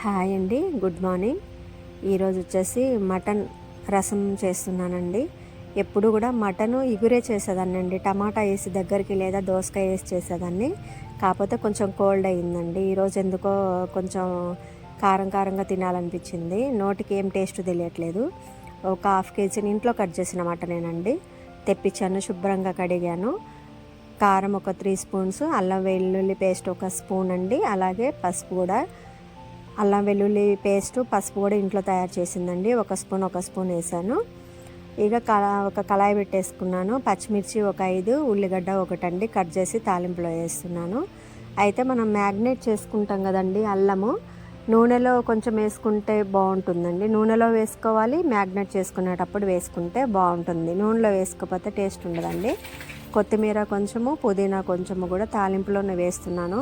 Hi అండి, good morning. ఈరోజు వచ్చేసి మటన్ రసం చేస్తున్నానండి. ఎప్పుడు కూడా మటను ఇగురే చేసేదాన్ని అండి, టమాటా వేసి దగ్గరికి లేదా దోసకాయ వేసి చేసేదాన్ని. కాకపోతే కొంచెం కోల్డ్ అయ్యిందండి. ఈరోజు ఎందుకో కొంచెం కారం కారంగా తినాలనిపించింది. నోటికి ఏం టేస్ట్ తెలియట్లేదు. ఒక హాఫ్ కేజీని ఇంట్లో కట్ చేసిన మటనేనండి తెప్పించాను. శుభ్రంగా కడిగాను. కారం ఒక 3 స్పూన్స్, అల్లం వెల్లుల్లి పేస్ట్ ఒక స్పూన్ అండి, అలాగే పసుపు కూడా. అల్లం వెల్లుల్లి పేస్టు పసుపు కూడా ఇంట్లో తయారు చేసిందండి. ఒక స్పూన్ వేసాను. ఇక ఒక కళాయి పెట్టేసుకున్నాను. పచ్చిమిర్చి ఒక 5, ఉల్లిగడ్డ ఒకటండి కట్ చేసి తాలింపులో వేస్తున్నాను. అయితే మనం మ్యాగ్నేట్ చేసుకుంటాం కదండి, అల్లము నూనెలో కొంచెం వేసుకుంటే బాగుంటుందండి. నూనెలో వేసుకోవాలి, మ్యాగ్నేట్ చేసుకునేటప్పుడు వేసుకుంటే బాగుంటుంది. నూనెలో వేసుకోకపోతే టేస్ట్ ఉండదండి. కొత్తిమీర కొంచెము, పుదీనా కొంచెము కూడా తాలింపులోనే వేస్తున్నాను.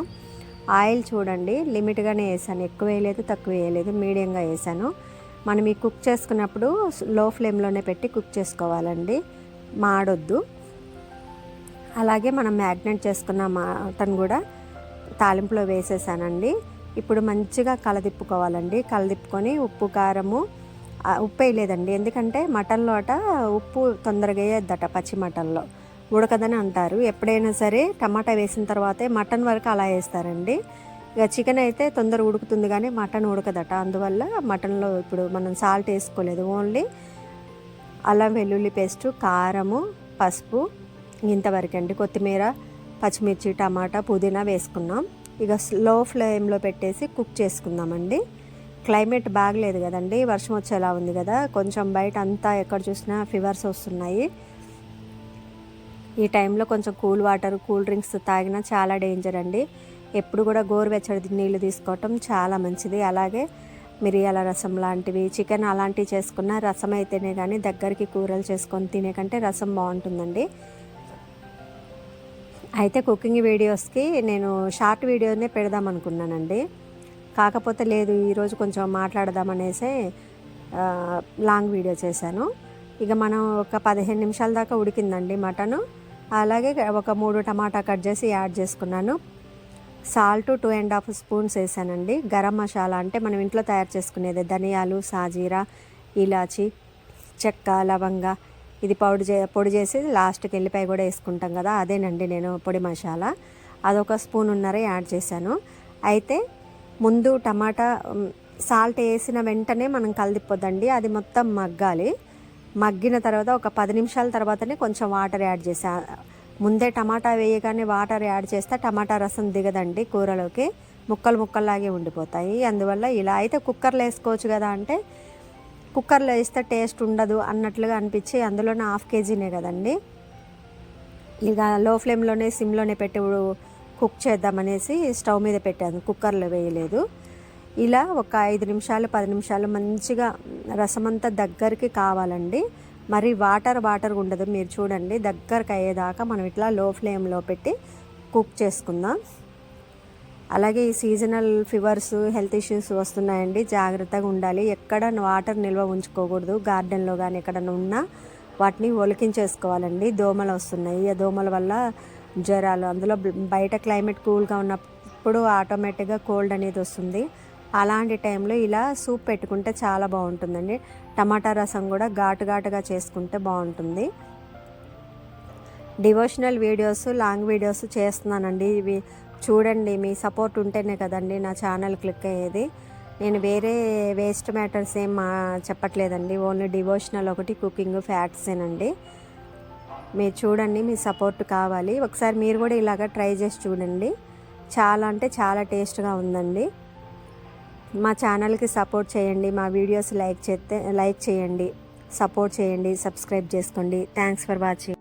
ఆయిల్ చూడండి లిమిట్గానే వేసాను, ఎక్కువ వేయలేదు తక్కువ వేయలేదు, మీడియంగా వేసాను. మనం ఈ కుక్ చేసుకున్నప్పుడు లో ఫ్లేమ్లోనే పెట్టి కుక్ చేసుకోవాలండి, మాడొద్దు. అలాగే మనం మ్యాగ్నేట్ చేసుకున్న మటన్ కూడా తాలింపులో వేసేసానండి. ఇప్పుడు మంచిగా కలదిప్పుకోవాలండి. కలదిప్పుకొని ఉప్పు కారము, ఉప్పు వేయలేదండి ఎందుకంటే మటన్లో ఉప్పు తొందరగా వేయద్దట, పచ్చి మటన్లో ఉడకదని అంటారు. ఎప్పుడైనా సరే టమాటా వేసిన తర్వాతే మటన్ వరకు అలా వేస్తారండి. ఇక చికెన్ అయితే తొందర ఉడుకుతుంది కానీ మటన్ ఉడకదట. అందువల్ల మటన్లో ఇప్పుడు మనం సాల్ట్ వేసుకోలేదు, ఓన్లీ అల్లం వెల్లుల్లి పేస్టు, కారము, పసుపు ఇంతవరకు అండి. కొత్తిమీర, పచ్చిమిర్చి, టమాటా, పుదీనా వేసుకున్నాం. ఇక స్లో ఫ్లేమ్లో పెట్టేసి కుక్ చేసుకుందామండి. క్లైమేట్ బాగలేదు కదండి, వర్షం వచ్చేలా ఉంది కదా, కొంచెం బయట అంతా ఎక్కడ చూసినా ఫీవర్స్ వస్తున్నాయి. ఈ టైంలో కొంచెం కూల్ వాటర్, కూల్ డ్రింక్స్ తాగినా చాలా డేంజర్ అండి. ఎప్పుడు కూడా గోరువెచ్చడి నీళ్ళు తీసుకోవటం చాలా మంచిది. అలాగే మిరియాల రసం లాంటివి, చికెన్ అలాంటివి చేసుకున్న రసం అయితేనే కానీ దగ్గరికి కూరలు చేసుకొని తినే కంటే రసం బాగుంటుందండి. అయితే కుకింగ్ వీడియోస్కి నేను షార్ట్ వీడియోనే పెడదాం అనుకున్నానండి. కాకపోతే లేదు, ఈరోజు కొంచెం మాట్లాడదామనేసే లాంగ్ వీడియో చేశాను. ఇక మనం ఒక 15 నిమిషాల దాకా ఉడికిందండి మటను. అలాగే ఒక 3 టమాటా కట్ చేసి యాడ్ చేసుకున్నాను. సాల్ట్ 2.5 స్పూన్స్ వేసానండి. గరం మసాలా అంటే మనం ఇంట్లో తయారు చేసుకునేది, ధనియాలు, సాజీరా, ఇలాచి, చెక్క, లవంగ, ఇది పొడి చేసి లాస్ట్కి ఎల్లిపాయ కూడా వేసుకుంటాం కదా, అదేనండి నేను పొడి మసాలా. అదొక స్పూన్నర యాడ్ చేశాను. అయితే ముందు టమాటా సాల్ట్ వేసిన వెంటనే మనం కలిదిపోద్దండి, అది మొత్తం మగ్గాలి. మగ్గిన తర్వాత ఒక 10 నిమిషాల తర్వాతనే కొంచెం వాటర్ యాడ్ చేసా. ముందే టమాటా వేయగానే వాటర్ యాడ్ చేస్తే టమాటా రసం దిగదండి కూరలోకి, ముక్కల్లాగే ఉండిపోతాయి. అందువల్ల ఇలా అయితే కుక్కర్లో వేసుకోవచ్చు కదా అంటే కుక్కర్లో వేస్తే టేస్ట్ ఉండదు అన్నట్లుగా అనిపించి, అందులోనే 1/2 కేజీనే కదండి, ఇక లో ఫ్లేమ్లోనే సిమ్లోనే పెట్టి కుక్ చేద్దామనేసి స్టవ్ మీద పెట్టాను, కుక్కర్లో వేయలేదు. ఇలా ఒక 5 నిమిషాలు 10 నిమిషాలు మంచిగా రసం అంతా దగ్గరికి కావాలండి. మరి వాటర్ ఉండదు. మీరు చూడండి దగ్గరకు అయ్యేదాకా మనం ఇట్లా లో ఫ్లేమ్లో పెట్టి కుక్ చేసుకుందాం. అలాగే ఈ సీజనల్ ఫీవర్స్, హెల్త్ ఇష్యూస్ వస్తున్నాయండి, జాగ్రత్తగా ఉండాలి. ఎక్కడ వాటర్ నిల్వ ఉంచుకోకూడదు. గార్డెన్లో కానీ ఎక్కడన్నా ఉన్నా వాటిని ఒలికించేసుకోవాలండి. దోమలు వస్తున్నాయి, ఆ దోమల వల్ల జ్వరాలు, అందులో బయట క్లైమేట్ కూల్గా ఉన్నప్పుడు ఆటోమేటిక్గా కోల్డ్ అనేది వస్తుంది. అలాంటి టైంలో ఇలా సూప్ పెట్టుకుంటే చాలా బాగుంటుందండి. టమాటా రసం కూడా ఘాటుగా చేసుకుంటే బాగుంటుంది. డివోషనల్ వీడియోస్, లాంగ్ వీడియోస్ చేస్తున్నానండి. ఇవి చూడండి, మీ సపోర్ట్ ఉంటేనే కదండి నా ఛానల్ క్లిక్ అయ్యేది. నేను వేరే వేస్ట్ మ్యాటర్స్ ఏం చెప్పట్లేదండి, ఓన్లీ డివోషనల్ ఒకటి, కుకింగ్, ఫ్యాక్ట్సేనండి. మీరు చూడండి, మీ సపోర్ట్ కావాలి. ఒకసారి మీరు కూడా ఇలాగ ట్రై చేసి చూడండి. చాలా అంటే చాలా టేస్ట్గా ఉందండి. మా ఛానల్కి సపోర్ట్ చేయండి, మా వీడియోస్ లైక్ చేయండి, సపోర్ట్ చేయండి, సబ్స్క్రైబ్ చేసుకోండి. Thanks for watching.